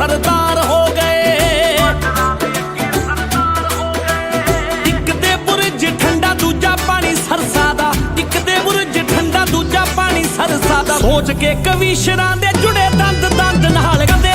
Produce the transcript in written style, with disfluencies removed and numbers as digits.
ਸਰਦਾਰ ਹੋ ਗਏ। ਇੱਕ ਦੇ ਬੁਰਜ ਠੰਡਾ ਦੂਜਾ ਪਾਣੀ ਸਰਸਾ ਦਾ, ਇੱਕ ਦੇ ਬੁਰਜ ਠੰਡਾ ਦੂਜਾ ਪਾਣੀ ਸਰਸਾ ਦਾ। ਸੋਚ ਕੇ ਕਵੀਸ਼ਰਾਂ ਦੇ ਜੁੜੇ ਦੰਦ ਦੰਦ ਨਾਲ ਕਹਿੰਦੇ